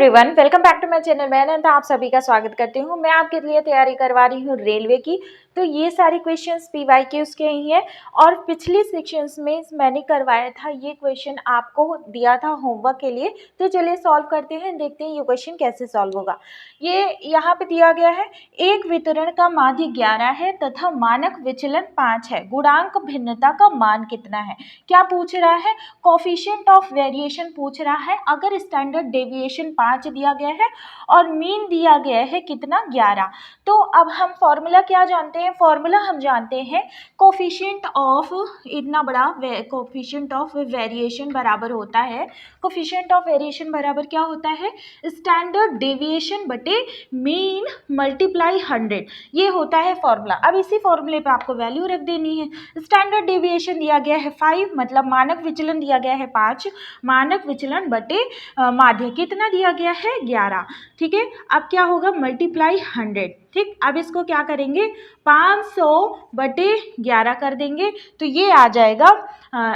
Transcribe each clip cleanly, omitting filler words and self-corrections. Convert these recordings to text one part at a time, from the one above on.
Everyone, welcome back to my channel. मैं अनंता आप सभी का स्वागत करती हूँ। मैं आपके लिए तैयारी करवा रही हूँ रेलवे की। तो ये सारे क्वेश्चंस PYQs के ही हैं और पिछले सेक्शंस में मैंने करवाया था, ये क्वेश्चन आपको दिया था होमवर्क के लिए। तो चलिए सॉल्व करते हैं, देखते हैं ये क्वेश्चन कैसे सॉल्व होगा। ये यहाँ पे दिया गया है, एक वितरण का माध्य 11 है तथा मानक विचलन 5 है, गुणांक भिन्नता का मान कितना है। क्या पूछ रहा है? कोफिशिएंट ऑफ वेरिएशन पूछ रहा है। अगर स्टैंडर्ड डेविएशन 5 दिया गया है और मीन दिया गया है कितना, 11। तो अब हम फॉर्मूला क्या जानते हैं? फॉर्मूला हम जानते हैं कोफिशिएंट ऑफ, इतना बड़ा कोफिशिएंट ऑफ वेरिएशन बराबर होता है, कोफिशिएंट ऑफ वेरिएशन बराबर क्या होता है? स्टैंडर्ड डेविएशन बटे मीन मल्टीप्लाई 100, ये होता है फॉर्मूला। अब इसी फॉर्मूले पे आपको वैल्यू रख देनी है। स्टैंडर्ड डेविएशन दिया गया है 5, मतलब मानक विचलन दिया गया है 5, मानक विचलन बटे माध्य कितना दिया गया है, 11। ठीक है, अब क्या होगा, मल्टीप्लाई 100। ठीक, अब इसको क्या करेंगे, 500 बटे 11 कर देंगे तो ये आ जाएगा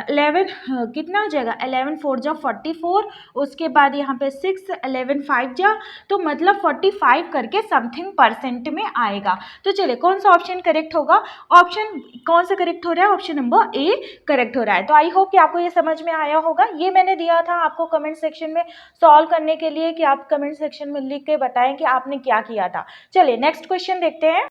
11, कितना हो जाएगा, 11 4 जा 44, उसके बाद यहाँ पे 6, 11 5 जा, तो मतलब 45 करके समथिंग परसेंट में आएगा। तो चलिए कौन सा ऑप्शन करेक्ट होगा? ऑप्शन कौन सा करेक्ट हो रहा है? ऑप्शन नंबर ए करेक्ट हो रहा है। तो आई होप कि आपको ये समझ में आया होगा। ये मैंने दिया था आपको कमेंट सेक्शन में सॉल्व करने के लिए कि आप कमेंट सेक्शन में लिख के बताएं कि आपने क्या किया था। चलिए नेक्स्ट क्वेश्चन देखते हैं।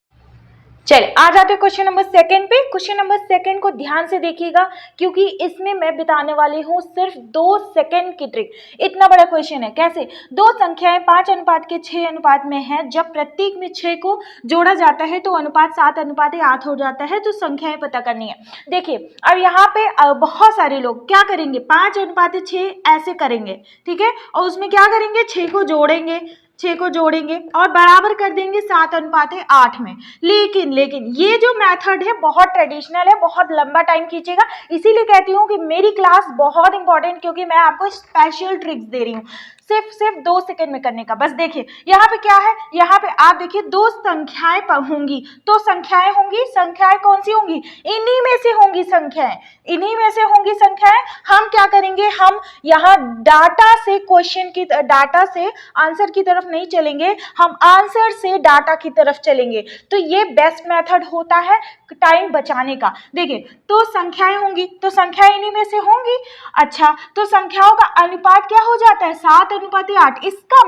चलिए आ जाते हैं क्वेश्चन नंबर सेकंड पे। क्वेश्चन नंबर सेकंड को ध्यान से देखिएगा क्योंकि इसमें मैं बताने वाली हूँ सिर्फ 2 सेकंड की ट्रिक। इतना बड़ा क्वेश्चन है। कैसे? दो संख्याएं 5:6 अनुपात में है, जब प्रत्येक में 6 को जोड़ा जाता है तो अनुपात 7:8 हो जाता है। तो संख्याएं पता करनी है। देखिए अब यहाँ पे बहुत सारे लोग क्या करेंगे, 5:6 ऐसे करेंगे, ठीक है, और उसमें क्या करेंगे, 6 को जोड़ेंगे, 6 को जोड़ेंगे और बराबर कर देंगे 7:8 में। लेकिन ये जो मेथड है बहुत ट्रेडिशनल है, बहुत लंबा टाइम खींचेगा। इसीलिए कहती हूँ कि मेरी क्लास बहुत इंपॉर्टेंट, क्योंकि मैं आपको स्पेशल ट्रिक्स दे रही हूँ सिर्फ 2 सेकंड में करने का। बस देखिए यहाँ पे क्या है, यहाँ पे आप देखिए 2 संख्याएं होंगी, तो संख्याएं होंगी, संख्याएं कौन सी होंगी, इन्हीं में से होंगी संख्याएं, इन्हीं में से होंगी संख्याएं। हम क्या करेंगे, हम यहाँ डाटा से क्वेश्चन की, डाटा से आंसर की तरफ नहीं चलेंगे, हम आंसर से डाटा की तरफ चलेंगे। तो ये बेस्ट मेथड होता है टाइम बचाने का। देखिए तो संख्याएं होंगी, तो संख्याएं इन्हीं में से होंगी। अच्छा, तो संख्याओं का अनुपात क्या हो जाता है, 7:8। इसका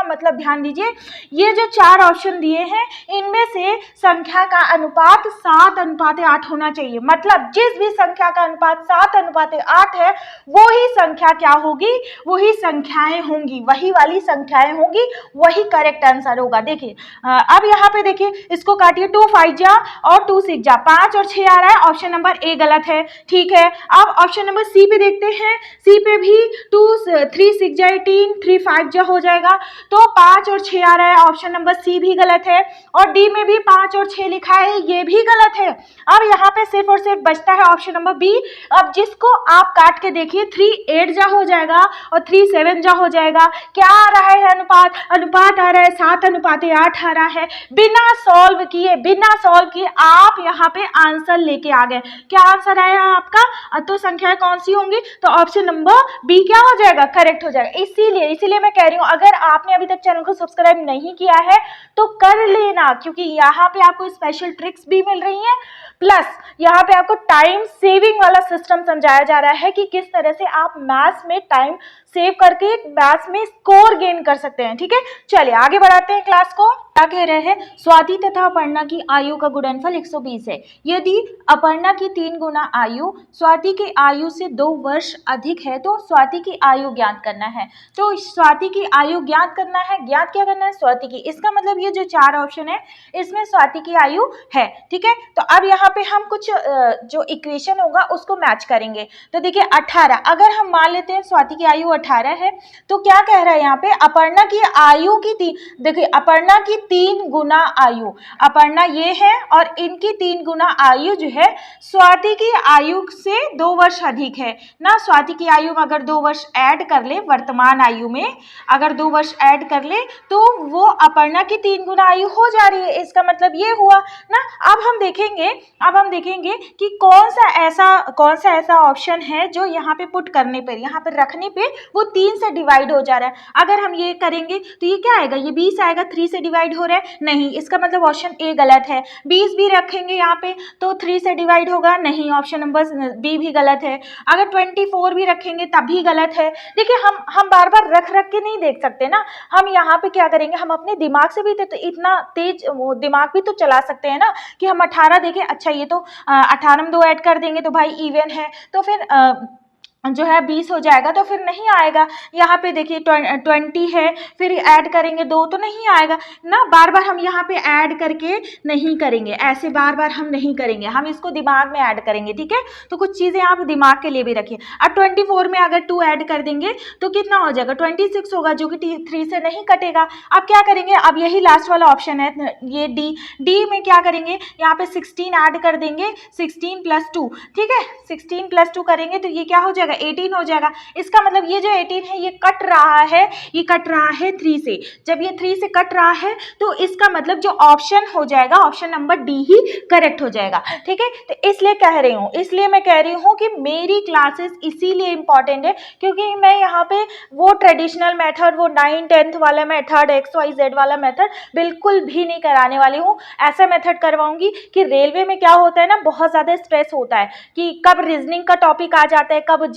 मतलब ध्यान दीजिए, ये जो 4 ऑप्शन दिए हैं इनमें से संख्या का अनुपात 7:8 होना चाहिए। मतलब जिस भी संख्या का अनुपात 7:8 है वो ही संख्या क्या होगी, वही संख्याएं होंगी, वही वाली संख्याएं होंगी, वही करेक्ट आंसर होगा। देखिए अब यहाँ पे देखिए, इसको काटिए, 2 5 जा और 2 6 जा, 5 और 6 आ रहा है, ऑप्शन नंबर ए गलत है। ठीक है, अब ऑप्शन नंबर सी पे देखते हैं। सी पे भी 2 3 6 जा 18, 3 5 जा हो जाएगा, तो 5 और 6 आ रहा है, ऑप्शन नंबर सी भी गलत है। और डी में भी 5 और 6 लिखा है, ये भी गलत है। अब यहाँ पे सिर्फ और सिर्फ बचता है ऑप्शन नंबर बी। अब जिसको आप काट के देखिए, 3 8 जा हो जाएगा और 3 7 जा हो जाएगा। क्या आ रहा है अनुपात आ रहा है 7:8 आ रहा है। बिना सॉल्व किए आप यहाँ पे आंसर लेके आ गए। क्या आंसर आया आपका? तो संख्याएं कौन सी होंगी, तो ऑप्शन नंबर बी क्या हो जाएगा, करेक्ट हो जाएगा। इसीलिए मैं कह रही हूँ, अगर आपने अभी तक चैनल को सब्सक्राइब नहीं किया है तो कर लेना, क्योंकि यहाँ पे आपको स्पेशल ट्रिक्स भी मिल रही है, प्लस यहाँ पे आपको टाइम सेविंग वाला सिस्टम समझाया जा रहा है कि किस तरह से आप मैथ्स में टाइम सेव करके मैथ्स में स्कोर गेन कर सकते हैं। ठीक है, चलिए आगे बढ़ाते हैं क्लास को। क्या कह रहे हैं, स्वाति तथा अपर्णा की आयु का गुणनफल 120 है। यदि अपर्णा की 3 गुना आयु स्वाति की आयु से 2 वर्ष अधिक है तो स्वाति की आयु ज्ञात करना है। तो स्वाति की आयु ज्ञात करना है, ज्ञात क्या करना है, स्वाति की। इसका मतलब ये जो 4 ऑप्शन है इसमें स्वाति की आयु है। ठीक है, तो अब यहाँ पे हम कुछ जो इक्वेशन होगा उसको मैच करेंगे। तो देखिए 18, अगर हम मान लेते हैं स्वाति की आयु 18 है, तो क्या कह रहा है यहाँ पे, अपर्णा की आयु की देखिए अपर्णा की 3 गुना आयु, अपर्णा ये है और इनकी 3 गुना आयु जो है स्वाति की आयु से 2 वर्ष अधिक है ना। स्वाति की आयु में अगर 2 वर्ष ऐड कर ले, वर्तमान आयु में अगर 2 वर्ष ऐड कर ले तो वो अपर्णा की 3 गुना आयु हो जा रही है। इसका मतलब ये हुआ ना। अब हम देखेंगे कि कौन सा ऐसा ऑप्शन है जो यहाँ पे पुट करने पर, यहाँ पे रखने पे वो 3 से डिवाइड हो जा रहा है। अगर हम ये करेंगे तो ये क्या आएगा, ये 20 आएगा, 3 से डिवाइड हो रहा है नहीं, इसका मतलब ऑप्शन ए गलत है। 20 भी रखेंगे यहाँ पे तो 3 से डिवाइड होगा नहीं, ऑप्शन नंबर बी भी गलत है। अगर 24 भी रखेंगे तब भी गलत है। देखिए हम बार बार रख के नहीं देख सकते ना, हम यहाँ पे क्या करेंगे, हम अपने दिमाग से भी तो इतना तेज वो दिमाग भी तो चला सकते हैं ना कि हम 18 देखें, अच्छा ये तो 18 में 2 ऐड कर देंगे तो भाई इवन है, तो फिर जो है 20 हो जाएगा, तो फिर नहीं आएगा। यहाँ पे देखिए 20 है, फिर ऐड करेंगे 2 तो नहीं आएगा ना। बार बार हम यहाँ पे ऐड करके नहीं करेंगे, ऐसे बार बार हम नहीं करेंगे, हम इसको दिमाग में ऐड करेंगे, ठीक है। तो कुछ चीज़ें आप दिमाग के लिए भी रखिए। अब 24 में अगर 2 ऐड कर देंगे तो कितना हो जाएगा, 26 होगा, जो कि 3 से नहीं कटेगा। अब क्या करेंगे, अब यही लास्ट वाला ऑप्शन है ये डी में क्या करेंगे, यहाँ पे 16 ऐड कर देंगे, 16 + 2, ठीक है, 16 + 2 करेंगे तो ये क्या हो जाएगा, 18 हो जाएगा। इसका मतलब ये जो 18 है ये कट रहा है, ये कट रहा है 3 से। जब ये 3 से कट रहा है तो इसका मतलब जो ऑप्शन हो जाएगा, ऑप्शन नंबर डी ही करेक्ट हो जाएगा, ठीक है। तो इसलिए कह रही हूँ, इसलिए मैं कह रही हूँ कि मेरी क्लासेस इसीलिए इंपॉर्टेंट है क्योंकि मैं यहाँ पे वो ट्रेडिशनल मेथड, वो 9, 10th वाला मेथड, XYZ वाला मेथड बिल्कुल भी नहीं कराने वाली हूँ। ऐसा मेथड करवाऊंगी कि रेलवे में क्या होता है ना, बहुत ज़्यादा स्ट्रेस होता है कि कब रीजनिंग का टॉपिक आ जाता है, कब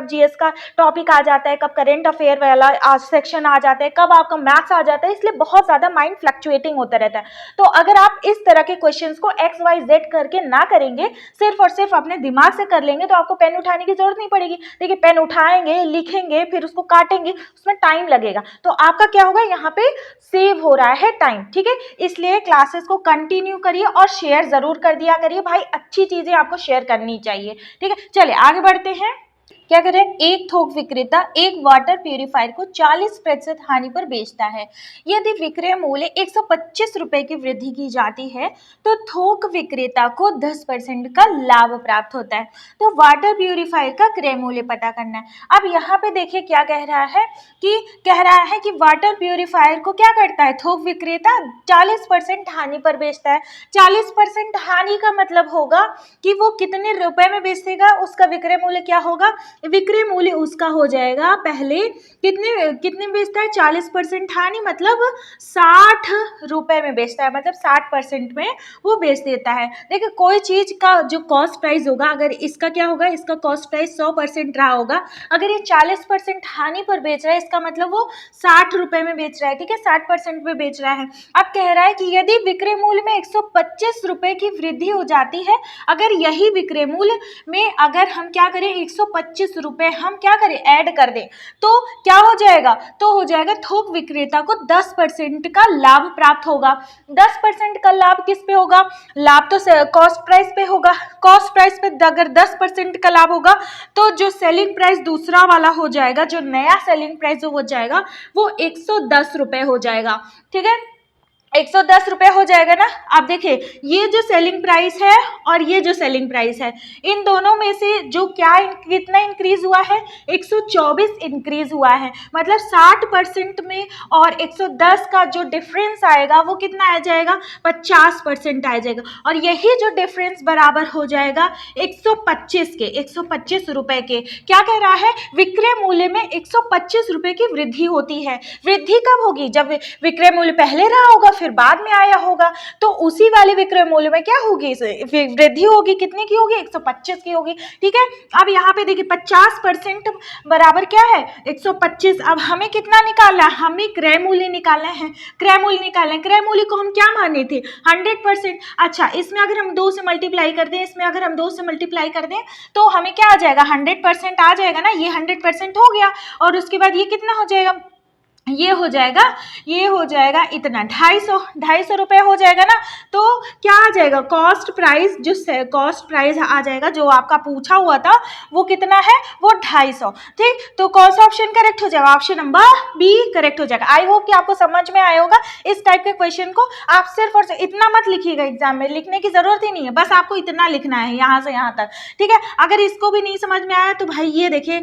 जीएस का टॉपिक आ जाता है, कब करंट अफेयर वाला सेक्शन आ जाता है, कब आपका मैथ्स आ जाता है, इसलिए बहुत ज़्यादा माइंड फ्लक्चुएटिंग होता रहता है। तो अगर आप इस तरह के क्वेश्चंस को XYZ करके ना करेंगे, सिर्फ और सिर्फ अपने दिमाग से कर लेंगे, तो आपको पेन उठाने की जरूरत नहीं पड़ेगी। देखिए पेन उठाएंगे, लिखेंगे, फिर उसको काटेंगे, उसमें टाइम लगेगा, तो आपका क्या होगा, यहाँ पे सेव हो रहा है टाइम, ठीक है। इसलिए क्लासेस को कंटिन्यू करिए और शेयर जरूर कर दिया करिए भाई, अच्छी चीजें आपको शेयर करनी चाहिए, ठीक है। चलिए आगे बढ़ते हैं। क्या करें, एक थोक विक्रेता एक वाटर प्यूरिफायर को 40% हानि पर बेचता है। यदि विक्रय मूल्य 125 रुपए की वृद्धि की जाती है तो थोक विक्रेता को 10% का लाभ प्राप्त होता है। तो वाटर प्यूरिफायर का क्रय मूल्य पता करना है। अब यहाँ पे देखिए क्या कह रहा है कि वाटर प्यूरिफायर को क्या करता है, थोक विक्रेता 40% हानि पर बेचता है। 40% हानि का मतलब होगा कि वो कितने रुपए में बेचेगा, उसका विक्रय मूल्य क्या होगा, विक्रय मूल्य उसका हो जाएगा, पहले कितने बेचता है, 40% हानि मतलब 60 रुपए में बेचता है, मतलब 60% में वो बेच देता है। देखिए कोई चीज का जो कॉस्ट प्राइस होगा, अगर इसका क्या होगा, इसका कॉस्ट प्राइस 100% रहा होगा, अगर ये 40% हानि पर बेच रहा है, इसका मतलब वो 60 रुपए में बेच रहा है, ठीक है, 60% में बेच रहा है। अब कह रहा है कि यदि विक्रय मूल्य में 125 रुपए की वृद्धि हो जाती है, अगर यही विक्रय मूल्य में अगर हम क्या करें, 125 रुपए हम क्या करें, ऐड कर दें, तो क्या हो जाएगा, तो हो जाएगा थोक विक्रेता को 10% का लाभ प्राप्त होगा। 10% का लाभ किस पे होगा, लाभ तो कॉस्ट प्राइस पे होगा। कॉस्ट प्राइस पे अगर 10% का लाभ होगा तो जो सेलिंग प्राइस दूसरा वाला हो जाएगा, जो नया सेलिंग प्राइस जो हो जाएगा वो 110 रुपए हो जाएगा, ठीक है, 110 रुपए हो जाएगा ना। आप देखिए ये जो सेलिंग प्राइस है और ये जो सेलिंग प्राइस है, इन दोनों में से जो कितना इंक्रीज हुआ है, 124 इंक्रीज हुआ है, मतलब 60% में और 110 का जो डिफरेंस आएगा वो कितना आ जाएगा, 50% आ जाएगा। और यही जो डिफरेंस बराबर हो जाएगा 125 रुपए के। क्या कह रहा है, विक्रय मूल्य में 125 रुपए की वृद्धि होती है। वृद्धि कब होगी, जब विक्रय मूल्य पहले रहा होगा फिर बाद में आया होगा, तो उसी वाले विक्रय मूल्य में क्या होगी, वृद्धि होगी, कितने की होगी, 125 की होगी, ठीक है। अब यहाँ पे देखिए 50% बराबर क्या है, 125। अब हमें कितना निकालना है, हमें क्रय मूल्य निकालना है, क्रय मूल्य निकालना है। क्रय मूल्य को हम क्या माने थे, 100%। अच्छा इसमें अगर हम 2 से मल्टीप्लाई कर दें, इसमें अगर हम 2 से मल्टीप्लाई कर दें तो हमें क्या आ जाएगा, 100% आ जाएगा ना, ये 100% हो गया। और उसके बाद ये कितना हो जाएगा, ये हो जाएगा इतना 250 रुपए हो जाएगा ना। तो क्या आ जाएगा, कॉस्ट प्राइस, जो कॉस्ट प्राइस आ जाएगा जो आपका पूछा हुआ था वो कितना है, वो 250, ठीक। तो कौन सा ऑप्शन करेक्ट हो जाएगा, ऑप्शन नंबर बी करेक्ट हो जाएगा। आई होप कि आपको समझ में आया होगा। इस टाइप के क्वेश्चन को आप सिर्फ और सिर्फ इतना मत लिखिएगा, एग्जाम में लिखने की जरूरत ही नहीं है, बस आपको इतना लिखना है यहाँ से यहाँ तक, ठीक है। अगर इसको भी नहीं समझ में आया तो भाई ये देखिए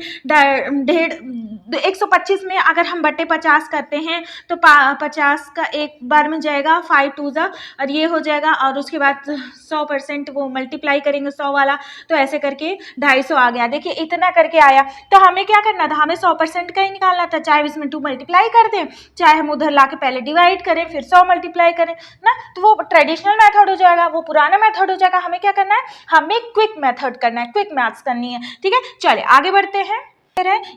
125 में अगर हम बटे 50 50 करते हैं तो 50 का एक बार में जाएगा 5 2 जा, और ये हो जाएगा, और उसके बाद 100% वो मल्टीप्लाई करेंगे 100 वाला, तो ऐसे करके 250 आ गया। देखिए इतना करके आया, तो हमें क्या करना था, हमें 100% का ही निकालना था, चाहे इसमें 2 मल्टीप्लाई कर दें, चाहे हम उधर ला के पहले डिवाइड करें फिर 100 मल्टीप्लाई करें ना, तो वो ट्रेडिशनल मेथड हो जाएगा, वो पुराना मेथड हो जाएगा। हमें क्या करना है, हमें क्विक मेथड करना है, क्विक मैथ्स करनी है। ठीक है, चलिए आगे बढ़ते हैं।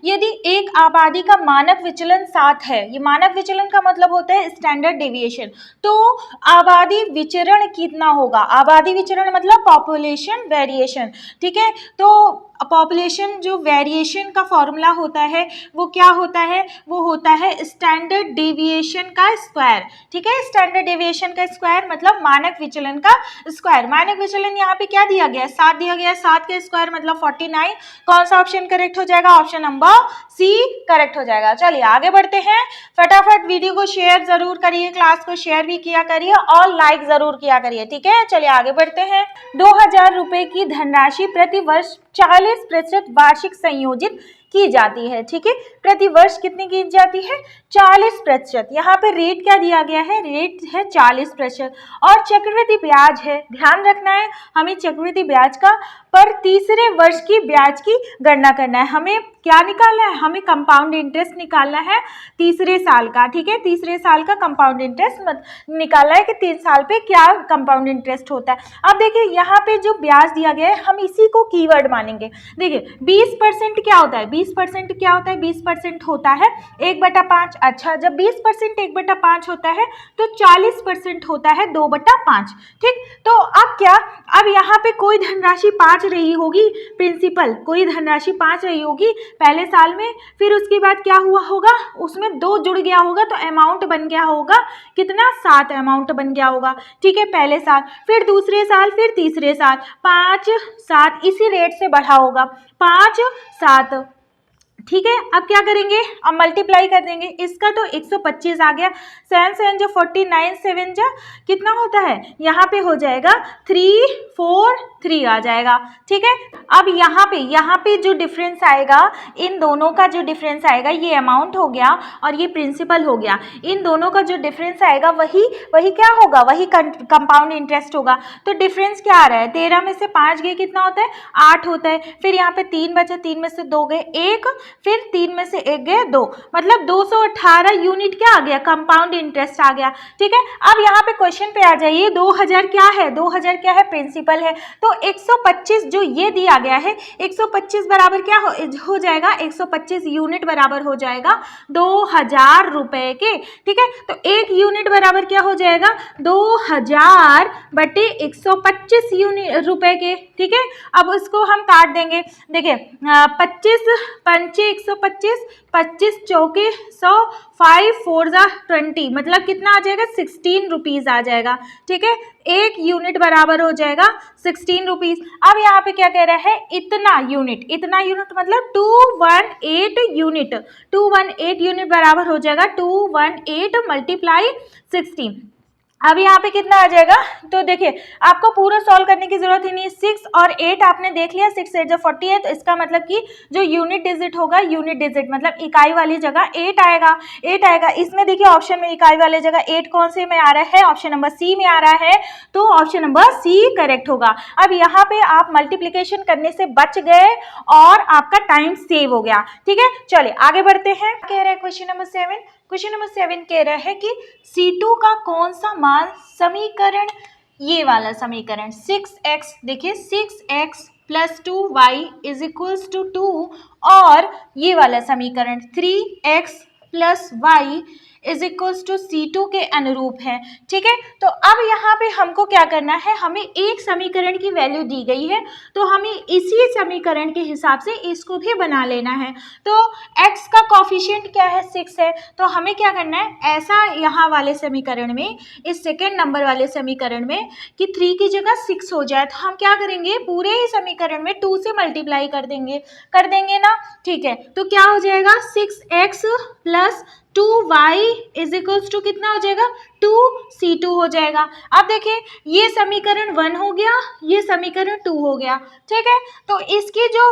यदि एक आबादी का मानक विचलन 7 है, ये मानक विचलन का मतलब होता है स्टैंडर्ड डेविएशन, तो आबादी विचरण कितना होगा, आबादी विचरण मतलब पॉपुलेशन वेरिएशन। ठीक है, तो पॉपुलेशन जो वेरिएशन का फॉर्मूला होता है वो क्या होता है, वो होता है स्टैंडर्ड डेविएशन का स्क्वायर। ठीक है, स्टैंडर्ड डेविएशन का स्क्वायर मतलब मानक विचलन का स्क्वायर। मानक विचलन यहाँ पे क्या दिया गया है, 7 दिया गया है, 7 का स्क्वायर मतलब 49। कौन सा ऑप्शन करेक्ट हो जाएगा, ऑप्शन नंबर सी करेक्ट हो जाएगा। चलिए आगे बढ़ते हैं, फटाफट वीडियो को शेयर जरूर करिए, क्लास को शेयर भी किया करिए और लाइक जरूर किया करिए। ठीक है, चलिए आगे बढ़ते हैं। 2000 रुपए की धनराशि प्रति वर्ष 40% वार्षिक संयोजित की जाती है। ठीक है, प्रति वर्ष कितनी की जाती है, 40%। यहाँ पे रेट क्या दिया गया है, रेट है 40%, और चक्रवृद्धि ब्याज है, ध्यान रखना है हमें चक्रवृद्धि ब्याज का पर तीसरे वर्ष की ब्याज की गणना करना है। हमें क्या निकालना है, हमें कंपाउंड इंटरेस्ट निकालना है तीसरे साल का। ठीक है, तीसरे साल का कंपाउंड इंटरेस्ट निकालना है कि 3 साल पे क्या कंपाउंड इंटरेस्ट होता है। अब देखिए यहाँ पे जो ब्याज दिया गया है हम इसी को कीवर्ड मानेंगे। देखिए 20% क्या होता है, 20% क्या होता है, 20% होता है 1/5। अच्छा, जब 20% 1/5 होता है तो 40% होता है 2/5। ठीक, तो अब क्या, अब यहाँ पे कोई धनराशि 5 रही होगी, प्रिंसिपल कोई धनराशि 5 रही होगी पहले साल में, फिर उसके बाद क्या हुआ होगा, उसमें 2 जुड़ गया होगा तो अमाउंट बन गया होगा कितना, 7 अमाउंट बन गया होगा। ठीक है, पहले साल, फिर दूसरे साल, फिर तीसरे साल 5 7 इसी रेट से बढ़ा होगा 5 7। ठीक है, अब क्या करेंगे, अब मल्टीप्लाई कर देंगे, इसका तो 125 आ गया, 7 7 जो 49, 7 जो कितना होता है, यहाँ पे हो जाएगा 343 आ जाएगा। ठीक है, अब यहाँ पे जो डिफरेंस आएगा, इन दोनों का जो डिफरेंस आएगा, ये अमाउंट हो गया और ये प्रिंसिपल हो गया, इन दोनों का जो डिफरेंस आएगा वही क्या होगा, वही कंपाउंड इंटरेस्ट होगा। तो डिफरेंस क्या आ रहा है, 13 में से 5 गए कितना होता है, 8 होता है, फिर यहाँ पे 3 बचे, 3 में से 2 गए 1, फिर 3 में से 1 गए 2, मतलब 218 यूनिट क्या आ गया, कंपाउंड इंटरेस्ट आ गया। ठीक है, अब यहाँ पे क्वेश्चन पे आ जाइए, 2000 क्या है, 2000 क्या है, प्रिंसिपल है, तो 125 जो ये दिया गया है, 125 बराबर क्या हो जाएगा, 125 यूनिट बराबर हो जाएगा 2000 रुपए के। ठीक है, तो 1 यूनिट बराबर क्या हो जाएगा, 2000 बटे 125 यूनिट रुपए के। ठीक है, अब उसको हम काट देंगे, देखिए 25 पंचे 125, 25 चौके 100, 5 4 जा 20, मतलब कितना आ जाएगा, 16 रुपीज़ आ जाएगा। ठीक है, 1 यूनिट बराबर हो जाएगा 16 रुपीज़। अब यहाँ पे क्या कह रहा है, इतना यूनिट मतलब 218 यूनिट, 218 यूनिट बराबर हो जाएगा 218 मल्टीप्लाई 16। अब यहाँ पे कितना आ जाएगा, तो देखिए आपको पूरा सॉल्व करने की जरूरत ही नहीं, 6 और 8 आपने देख लिया, 6 8 जो 40 है, तो इसका मतलब कि जो यूनिट डिजिट होगा, यूनिट डिजिट मतलब इकाई वाली जगह 8 आएगा, 8 आएगा। इसमें देखिए ऑप्शन में इकाई वाली जगह 8 कौन से में आ रहा है, ऑप्शन नंबर सी में आ रहा है, तो ऑप्शन नंबर सी करेक्ट होगा। अब यहाँ पे आप मल्टीप्लीकेशन करने से बच गए और आपका टाइम सेव हो गया। ठीक है, चलिए आगे बढ़ते हैं, कह रहे हैं क्वेश्चन नंबर 7, क्वेश्चन नंबर 7 कह रहा है कि C2 का कौन सा मान समीकरण, ये वाला समीकरण 6x, देखिए 6x + 2y = 2, और ये वाला समीकरण 3x + y = C2 के अनुरूप है। ठीक है, तो अब यहाँ पे हमको क्या करना है, हमें एक समीकरण की वैल्यू दी गई है तो हमें इसी समीकरण के हिसाब से इसको भी बना लेना है। तो x का कोफिशिएंट क्या है, 6 है, तो हमें क्या करना है, ऐसा यहाँ वाले समीकरण में, इस सेकेंड नंबर वाले समीकरण में कि 3 की जगह 6 हो जाए, तो हम क्या करेंगे, पूरे ही समीकरण में 2 से मल्टीप्लाई कर देंगे ना। ठीक है, तो क्या हो जाएगा, 6x + 2y = कितना हो जाएगा, 2C2 हो जाएगा। अब देखिए ये समीकरण 1 हो गया, ये समीकरण 2 हो गया। ठीक है, तो इसकी जो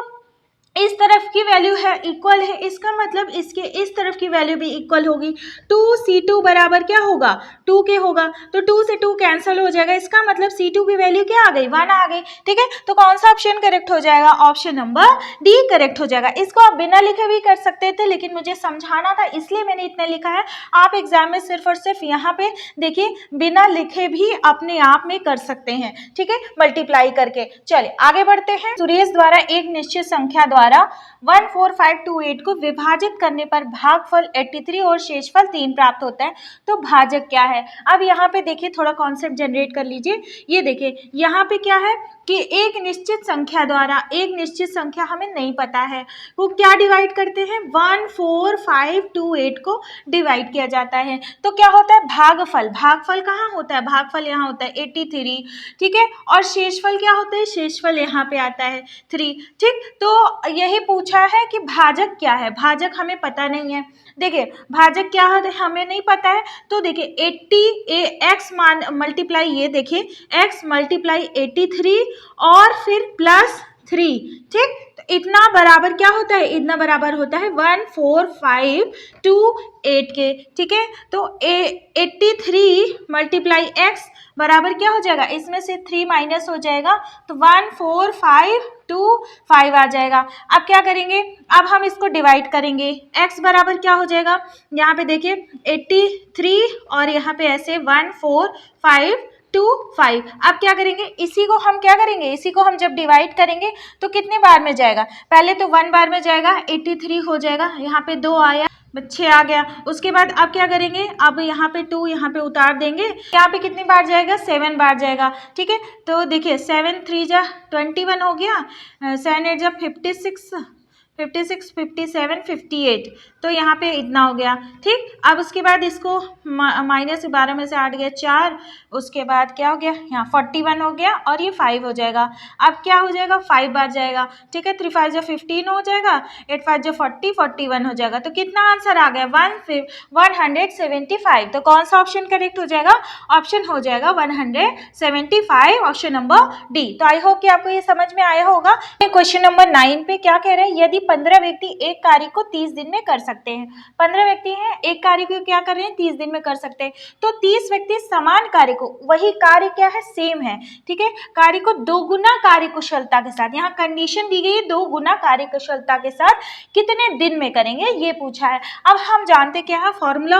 इस तरफ की वैल्यू है इक्वल है, इसका मतलब इसके इस तरफ की वैल्यू भी इक्वल होगी। 2C2 बराबर क्या होगा, 2 के होगा, तो 2 से 2 कैंसिल हो जाएगा, इसका मतलब C2 की वैल्यू क्या आ गई, 1 आ गई। ठीक है, तो कौन सा ऑप्शन करेक्ट हो जाएगा, ऑप्शन नंबर डी करेक्ट हो जाएगा। इसको आप बिना लिखे भी कर सकते थे, लेकिन मुझे समझाना था इसलिए मैंने इतना लिखा है। आप एग्जाम में सिर्फ और सिर्फ यहाँ पे देखिए बिना लिखे भी अपने आप में कर सकते हैं। ठीक है, मल्टीप्लाई करके। चलिए आगे बढ़ते हैं। सुरेश द्वारा एक निश्चित संख्या द्वारा 14528 को विभाजित करने पर भागफल 83 और शेषफल 3 प्राप्त होता है, तो भाजक क्या है। अब यहाँ पे देखिए थोड़ा कॉन्सेप्ट जनरेट कर लीजिए। ये देखिए यहाँ पे क्या है कि एक निश्चित संख्या द्वारा, एक निश्चित संख्या हमें नहीं पता है, वो क्या डिवाइड करते हैं, 14528 को डिवाइड किया जाता है, तो क्या होता है भागफल। भागफल कहाँ होता है, भागफल यहाँ होता है 83। ठीक है, और शेषफल क्या होता है, शेषफल यहाँ पे आता है 3। ठीक, तो यही पूछा है कि भाजक क्या है, भाजक हमें पता नहीं है। देखिए भाजक क्या है हमें नहीं पता है, तो देखिए 80 एक्स मान मल्टीप्लाई, ये देखिए x मल्टीप्लाई 83 और फिर प्लस 3। ठीक, तो इतना बराबर क्या होता है, इतना बराबर होता है 14528 के। ठीक है, तो 83 मल्टीप्लाई x बराबर क्या हो जाएगा, इसमें से 3 माइनस हो जाएगा तो 14525 आ जाएगा। अब क्या करेंगे, अब हम इसको डिवाइड करेंगे। x बराबर क्या हो जाएगा, यहाँ पे देखिए 83 और यहाँ पे ऐसे 14525। अब क्या करेंगे, इसी को हम क्या करेंगे, इसी को हम जब डिवाइड करेंगे तो कितने बार में जाएगा, पहले तो 1 बार में जाएगा, 83 हो जाएगा, यहाँ पे 2 आया, 6 आ गया। उसके बाद अब क्या करेंगे, अब यहाँ पे 2 यहाँ पे उतार देंगे, यहाँ पे कितनी बार जाएगा, 7 बार जाएगा। ठीक है, तो देखिए 7 3 जा 21 हो गया, 7 8 जा 56, 56 57 58, तो यहाँ पे इतना हो गया। ठीक, अब उसके बाद इसको माइनस 12 में से 8 गया 4, उसके बाद क्या हो गया, यहाँ 41 हो गया और ये 5 हो जाएगा। अब क्या हो जाएगा, 5 बार जाएगा। ठीक है, 3 5 जो 15 हो जाएगा, 8 5 जो 40, 41 हो जाएगा। तो कितना आंसर आ गया, 175। तो कौन सा ऑप्शन करेक्ट हो जाएगा, ऑप्शन हो जाएगा 175, ऑप्शन नंबर डी। तो आई होप कि आपको ये समझ में आया होगा। क्वेश्चन नंबर 9 पे क्या कह रहे हैं, यदि 15 व्यक्ति एक कार्य को 30 दिन में कर सकते हैं। 15 व्यक्ति हैं, एक कार्य को क्या कर रहे हैं, 30 दिन में कर सकते हैं, तो 30 व्यक्ति समान कार्य को, वही कार्य क्या है, सेम है। ठीक है, कार्य को 2 गुना कार्य कुशलता के साथ, यहाँ कंडीशन दी गई है 2 गुना कार्य कुशलता के साथ कितने दिन में करेंगे, ये पूछा है। अब हम जानते क्या है, फॉर्मूला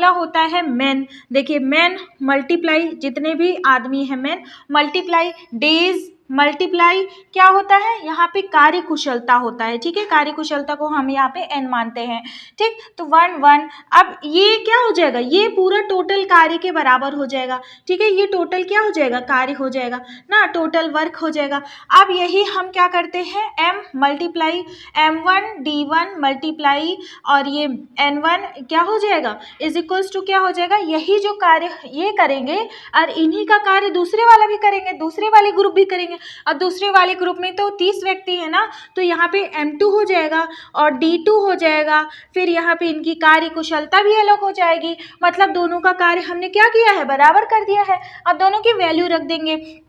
होता है मेन। देखिए मेन मल्टीप्लाई जितने भी आदमी है, मेन मल्टीप्लाई डेज मल्टीप्लाई क्या होता है, यहाँ पे कार्य कुशलता होता है। ठीक है, कार्य कुशलता को हम यहाँ पे n मानते हैं। ठीक, तो 1 1, अब ये क्या हो जाएगा, ये पूरा टोटल कार्य के बराबर हो जाएगा। ठीक है, ये टोटल क्या हो जाएगा, कार्य हो जाएगा ना, टोटल वर्क हो जाएगा। अब यही हम क्या करते हैं, m multiply m1 d1 multiply और ये n1 क्या हो जाएगा, इज इक्वल्स टू क्या हो जाएगा, यही जो कार्य ये करेंगे और इन्हीं का कार्य दूसरे वाला भी करेंगे, दूसरे वाले ग्रुप भी करेंगे। और दूसरे वाले ग्रुप में तो 30 व्यक्ति है ना, तो यहाँ पे M2 हो जाएगा और D2 हो जाएगा, फिर यहाँ पे इनकी कार्य कुशलता भी अलग हो जाएगी। मतलब दोनों का कार्य हमने क्या किया है, बराबर कर दिया है। अब दोनों की वैल्यू रख देंगे।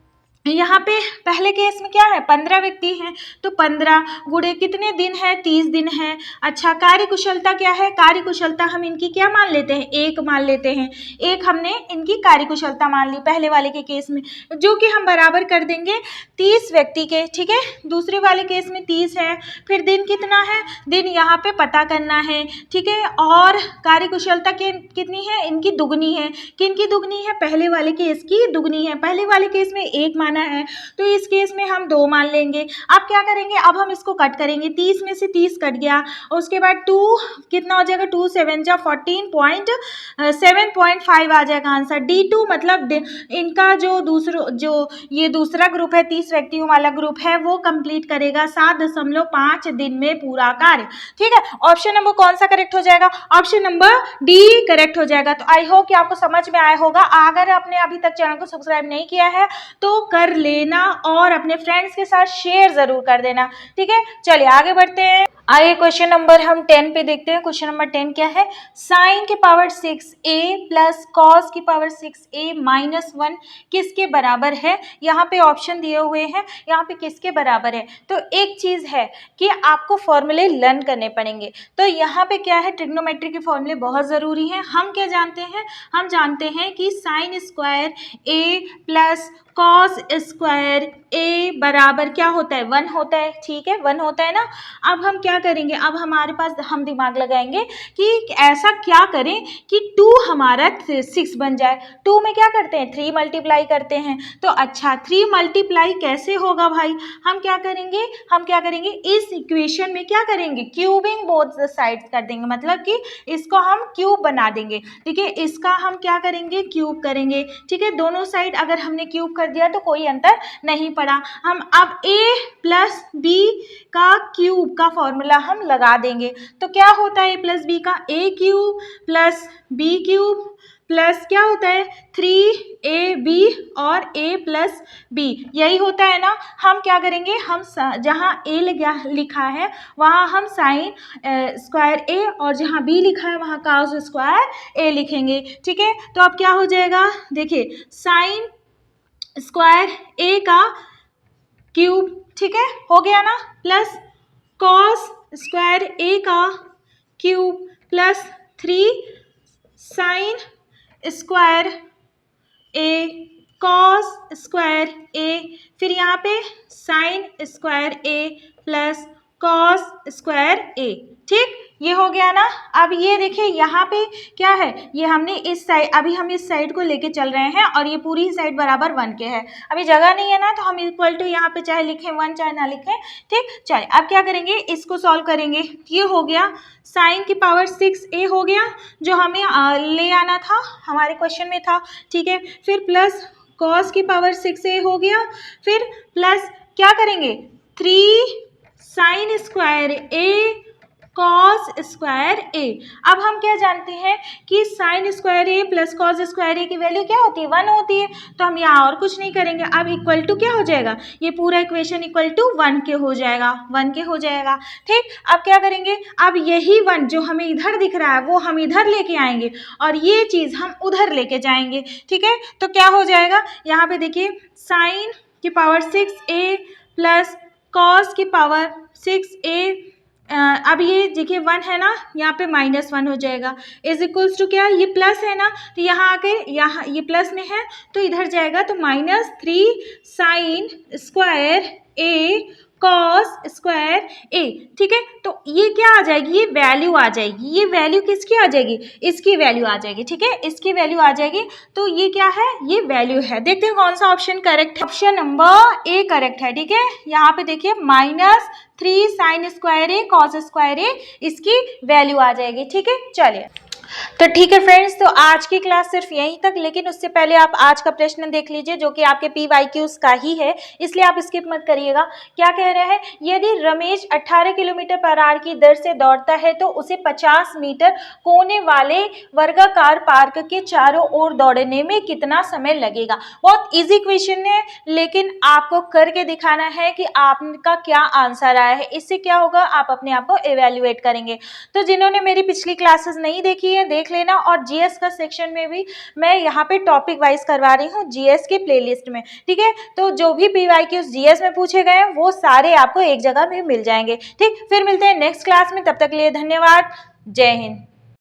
यहाँ पे पहले केस में क्या है, 15 व्यक्ति हैं, तो 15 गुणे कितने दिन है, 30 दिन है। अच्छा, कार्य कुशलता क्या है, कार्य कुशलता हम इनकी क्या मान लेते हैं, 1 मान लेते हैं। 1 हमने इनकी कार्य कुशलता मान ली पहले वाले के केस में, जो कि हम बराबर कर देंगे 30 व्यक्ति के। ठीक है, दूसरे वाले केस में 30 है, फिर दिन कितना है, दिन यहाँ पे पता करना है। ठीक है, और कार्य कुशलता कितनी है, इनकी दुगनी है। किनकी दुगनी है, पहले वाले केस की दुगनी है। पहले वाले केस में 1 माना है, तो इस केस में हम 2 मान लेंगे। अब क्या करेंगे, अब हम इसको कट करेंगे, 30 में से 30 कट गया, उसके बाद 2 कितना हो जाएगा, 2 7 जा 14.7.5 आ जाएगा आंसर। D2 मतलब इनका जो ये दूसरा ग्रुप है, 30 व्यक्तियों वाला ग्रुप है, वो कंप्लीट करेगा 7.5 दिन में पूरा कार्य। ठीक है, ऑप्शन नंबर कौन सा करेक्ट हो जाएगा, ऑप्शन नंबर डी करेक्ट हो जाएगा। तो आई होप कि आपको समझ में आया होगा। अगर आपने अभी तक चैनल को सब्सक्राइब नहीं किया है तो कर लेना और अपने फ्रेंड्स के साथ शेयर जरूर कर देना। ठीक है, चलिए आगे बढ़ते हैं। आइए क्वेश्चन नंबर हम 10 पे देखते हैं। क्वेश्चन नंबर 10 क्या है, साइन की पावर 6a प्लस कॉस की पावर 6a माइनस 1 किसके बराबर है। यहाँ पे ऑप्शन दिए हुए हैं, यहाँ पे किसके बराबर है। तो एक चीज़ है कि आपको फॉर्मूले लर्न करने पड़ेंगे। तो यहाँ पे क्या है, ट्रिग्नोमेट्री के फॉर्मूले बहुत ज़रूरी हैं। हम क्या जानते हैं, हम जानते हैं कि sine square a plus cos square a बराबर क्या होता है, 1 होता है। ठीक है, 1 होता है ना। अब हम क्या करेंगे, अब हमारे पास हम दिमाग लगाएंगे कि ऐसा क्या करें कि 2 हमारा 6 बन जाए। 2 में क्या करते हैं, 3 मल्टीप्लाई करते हैं। तो अच्छा 3 मल्टीप्लाई कैसे होगा भाई, हम क्या करेंगे इस इक्वेशन में क्या करेंगे, क्यूबिंग बोथ द साइड्स कर देंगे, मतलब कि इसको हम क्यूब बना देंगे। ठीक है, इसका हम क्या करेंगे, क्यूब करेंगे। ठीक है, दोनों साइड अगर हमने क्यूब कर दिया तो कोई अंतर नहीं पड़ा। हम अब a प्लस बी का क्यूब का फॉर्मूला हम लगा देंगे। तो क्या होता है a प्लस बी का, a cube plus B cube plus क्या होता है 3ab और a प्लस बी, यही होता है ना। हम क्या करेंगे, हम जहाँ a लिखा है वहाँ हम साइन स्क्वायर a और जहाँ b लिखा है वहाँ कॉस स्क्वायर a लिखेंगे। ठीक है, तो अब क्या हो जाएगा, देखिए साइन स्क्वायर a का क्यूब, ठीक है हो गया ना, प्लस कॉस स्क्वायर a का cube plus 3 sine square a cos square a, फिर यहाँ पे sine square a plus cos square a। ठीक, ये हो गया ना। अब ये देखिए यहाँ पे क्या है, ये हमने इस साइड, अभी हम इस साइड को लेके चल रहे हैं और ये पूरी साइड बराबर 1 के है। अभी जगह नहीं है ना, तो हम इक्वल टू यहाँ पे चाहे लिखें 1 चाहे ना लिखें। ठीक, चलिए अब क्या करेंगे, इसको सॉल्व करेंगे। ये हो गया साइन की पावर 6a हो गया, जो हमें ले आना था, हमारे क्वेश्चन में था। ठीक है, फिर प्लस कॉस की पावर 6a हो गया, फिर प्लस क्या करेंगे 3 sine square a cos square a। अब हम क्या जानते हैं कि sine square a plus cos square a की वैल्यू क्या होती है, 1 होती है। तो हम यहाँ और कुछ नहीं करेंगे, अब इक्वल टू क्या हो जाएगा, ये पूरा इक्वेशन इक्वल टू 1 के हो जाएगा, 1 के हो जाएगा। ठीक, अब क्या करेंगे, अब यही 1 जो हमें इधर दिख रहा है वो हम इधर लेके आएंगे और ये चीज़ हम उधर लेके जाएंगे। ठीक है, तो क्या हो जाएगा, यहाँ पे देखिए साइन की पावर 6a प्लस कॉस की पावर 6a, अब ये देखिए 1 है ना, यहाँ पे -1 हो जाएगा, इज इक्वल्स टू क्या, ये प्लस है ना, तो यहाँ आके यहाँ ये प्लस में है तो इधर जाएगा, तो -3 sine square a cos square a। ठीक है, तो ये क्या आ जाएगी, ये वैल्यू आ जाएगी, ये वैल्यू किसकी आ जाएगी, इसकी वैल्यू आ जाएगी। ठीक है, इसकी वैल्यू आ जाएगी, तो ये क्या है, ये वैल्यू है। देखते हैं कौन सा ऑप्शन करेक्ट है, ऑप्शन नंबर ए करेक्ट है। ठीक है, यहाँ पे देखिए -3 sine square a cos square a, इसकी वैल्यू आ जाएगी। ठीक है, चलिए तो ठीक है फ्रेंड्स, तो आज की क्लास सिर्फ यहीं तक, लेकिन उससे पहले आप आज का प्रश्न देख लीजिए जो कि आपके PYQs का ही है, इसलिए आप स्किप मत करिएगा। क्या कह रहे हैं, यदि रमेश 18 किलोमीटर पर आवर की दर से दौड़ता है तो उसे 50 मीटर कोने वाले वर्गाकार पार्क के चारों ओर दौड़ने में कितना समय लगेगा। बहुत ईजी क्वेश्चन है, लेकिन आपको करके दिखाना है कि आपका क्या आंसर आया है। इससे क्या होगा, आप अपने आप को इवेल्युएट करेंगे। तो जिन्होंने मेरी पिछली क्लासेस नहीं देखी देख लेना, और जीएस का सेक्शन में भी मैं यहाँ पे टॉपिक वाइज करवा रही हूँ जीएस के प्लेलिस्ट में। ठीक है, तो जो भी PYQs जीएस में पूछे गए हैं वो सारे आपको एक जगह में मिल जाएंगे। ठीक, फिर मिलते हैं नेक्स्ट क्लास में, तब तक के लिए धन्यवाद, जय हिंद।